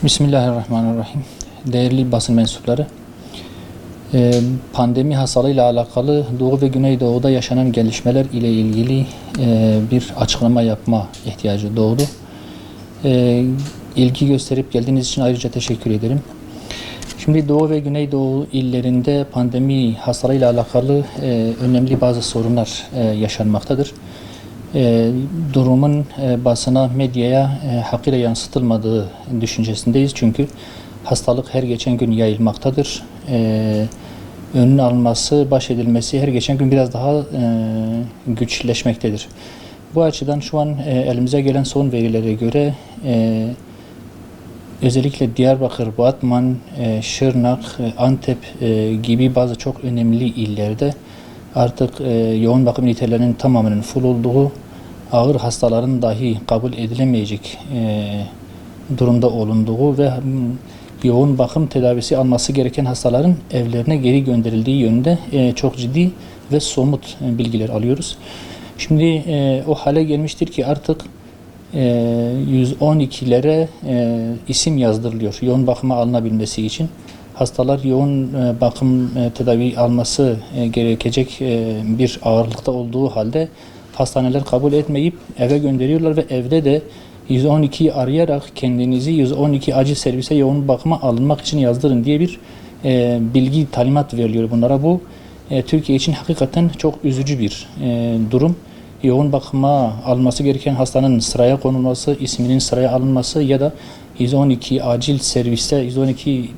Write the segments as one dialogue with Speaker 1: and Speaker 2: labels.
Speaker 1: Bismillahirrahmanirrahim. Değerli basın mensupları, pandemi hastalığıyla alakalı Doğu ve Güneydoğu'da yaşanan gelişmeler ile ilgili bir açıklama yapma ihtiyacı doğdu. İlgi gösterip geldiğiniz için ayrıca teşekkür ederim. Şimdi Doğu ve Güneydoğu illerinde pandemi hastalığıyla alakalı önemli bazı sorunlar yaşanmaktadır. Durumun basına, medyaya hakkıyla yansıtılmadığı düşüncesindeyiz. Çünkü hastalık her geçen gün yayılmaktadır. Önünün alınması, baş edilmesi her geçen gün biraz daha güçleşmektedir. Bu açıdan şu an elimize gelen son verilere göre özellikle Diyarbakır, Batman, Şırnak, Antep gibi bazı çok önemli illerde artık yoğun bakım ünitelerinin tamamının full olduğu, ağır hastaların dahi kabul edilemeyecek durumda olunduğu ve yoğun bakım tedavisi alması gereken hastaların evlerine geri gönderildiği yönünde çok ciddi ve somut bilgiler alıyoruz. Şimdi o hale gelmiştir ki artık 112'lere isim yazdırılıyor yoğun bakıma alınabilmesi için. Hastalar yoğun bakım tedavi alması gerekecek bir ağırlıkta olduğu halde hastaneler kabul etmeyip eve gönderiyorlar ve evde de 112'yi arayarak kendinizi 112 acil servise yoğun bakıma alınmak için yazdırın diye bir bilgi, talimat veriliyor bunlara. Bu Türkiye için hakikaten çok üzücü bir durum. Yoğun bakıma alması gereken hastanın sıraya konulması, isminin sıraya alınması ya da 112 acil serviste 112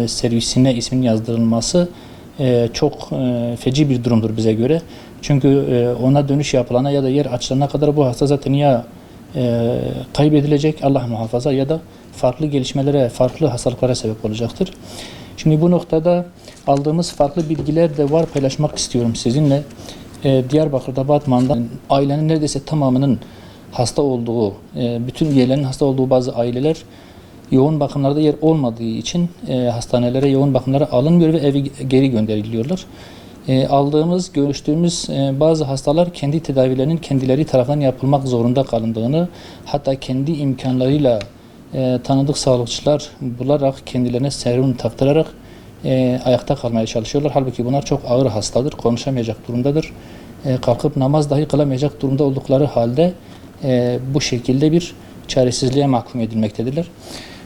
Speaker 1: servisine isminin yazdırılması çok feci bir durumdur bize göre. Çünkü ona dönüş yapılana ya da yer açılana kadar bu hasta zaten ya kaybedilecek, Allah muhafaza, ya da farklı gelişmelere, farklı hastalıklara sebep olacaktır. Şimdi bu noktada aldığımız farklı bilgiler de var, paylaşmak istiyorum sizinle. Diyarbakır'da, Batman'da ailenin neredeyse tamamının hasta olduğu, bütün üyelerin hasta olduğu bazı aileler yoğun bakımlarda yer olmadığı için hastanelere, yoğun bakımlara alınmıyor ve eve geri gönderiliyorlar. Aldığımız, görüştüğümüz bazı hastalar kendi tedavilerinin kendileri tarafından yapılmak zorunda kalındığını, hatta kendi imkanlarıyla tanıdık sağlıkçılar bularak, kendilerine serum taktırarak ayakta kalmaya çalışıyorlar. Halbuki bunlar çok ağır hastadır, konuşamayacak durumdadır. Kalkıp namaz dahi kılamayacak durumda oldukları halde bu şekilde bir çaresizliğe mahkum edilmektedirler.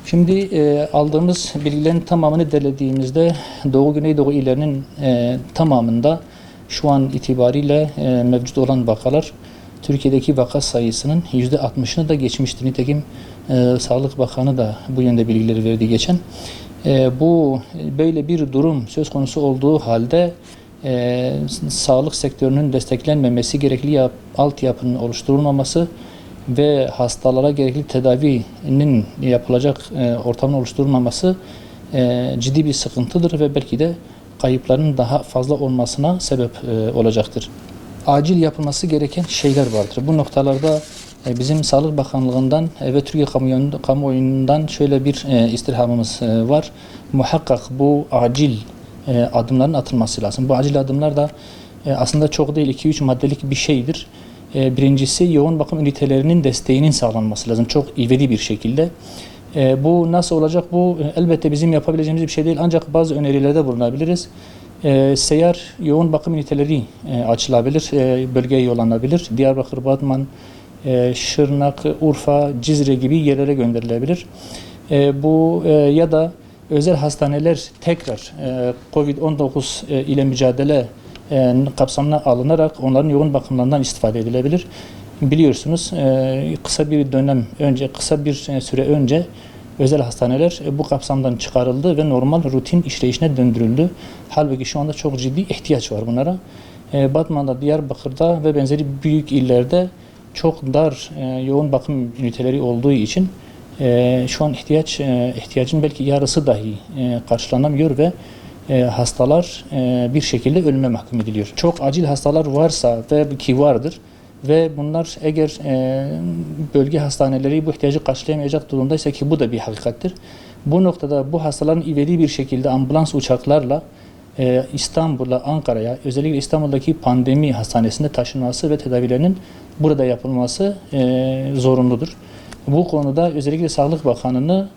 Speaker 1: Şimdi aldığımız bilgilerin tamamını derlediğimizde Doğu Güneydoğu illerinin tamamında şu an itibariyle mevcut olan vakalar Türkiye'deki vaka sayısının %60'ını da geçmiştir. Nitekim Sağlık Bakanı da bu yönde bilgileri verdi geçen. Bu böyle bir durum söz konusu olduğu halde sağlık sektörünün desteklenmemesi, gerekli altyapının oluşturulmaması ve hastalara gerekli tedavinin yapılacak ortamın oluşturulmaması ciddi bir sıkıntıdır ve belki de kayıpların daha fazla olmasına sebep olacaktır. Acil yapılması gereken şeyler vardır. Bu noktalarda bizim Sağlık Bakanlığı'ndan ve Türkiye kamuoyundan şöyle bir istirhamımız var. Muhakkak bu acil adımların atılması lazım. Bu acil adımlar da aslında çok değil, 2-3 maddelik bir şeydir. Birincisi, yoğun bakım ünitelerinin desteğinin sağlanması lazım. Çok ivedi bir şekilde. Bu nasıl olacak? Bu elbette bizim yapabileceğimiz bir şey değil. Ancak bazı önerilerde bulunabiliriz. Seyyar yoğun bakım üniteleri açılabilir, bölgeye yollanabilir. Diyarbakır, Batman, Şırnak, Urfa, Cizre gibi yerlere gönderilebilir. Bu ya da özel hastaneler tekrar COVID-19 ile mücadele kapsamına alınarak onların yoğun bakımlarından istifade edilebilir. Biliyorsunuz kısa bir dönem önce, kısa bir süre önce özel hastaneler bu kapsamdan çıkarıldı ve normal rutin işleyişine döndürüldü. Halbuki şu anda çok ciddi ihtiyaç var bunlara. Batman'da, Diyarbakır'da ve benzeri büyük illerde çok dar yoğun bakım üniteleri olduğu için şu an ihtiyacın belki yarısı dahi karşılanamıyor ve hastalar bir şekilde ölüme mahkum ediliyor. Çok acil hastalar varsa ve ki vardır ve bunlar eğer bölge hastaneleri bu ihtiyacı karşılayamayacak durumdaysa, ki bu da bir hakikattir. Bu noktada bu hastaların ivedi bir şekilde ambulans uçaklarla İstanbul'a, Ankara'ya, özellikle İstanbul'daki pandemi hastanesinde taşınması ve tedavilerinin burada yapılması zorunludur. Bu konuda özellikle Sağlık Bakanı'nı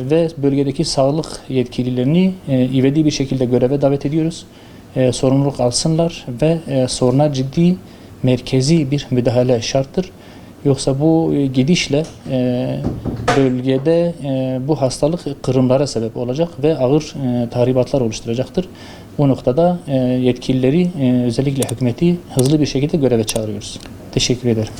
Speaker 1: Ve bölgedeki sağlık yetkililerini ivedi bir şekilde göreve davet ediyoruz. Sorumluluk alsınlar ve soruna ciddi, merkezi bir müdahale şarttır. Yoksa bu gidişle bölgede bu hastalık kırımlara sebep olacak ve ağır tahribatlar oluşturacaktır. Bu noktada yetkilileri, özellikle hükümeti hızlı bir şekilde göreve çağırıyoruz. Teşekkür ederim.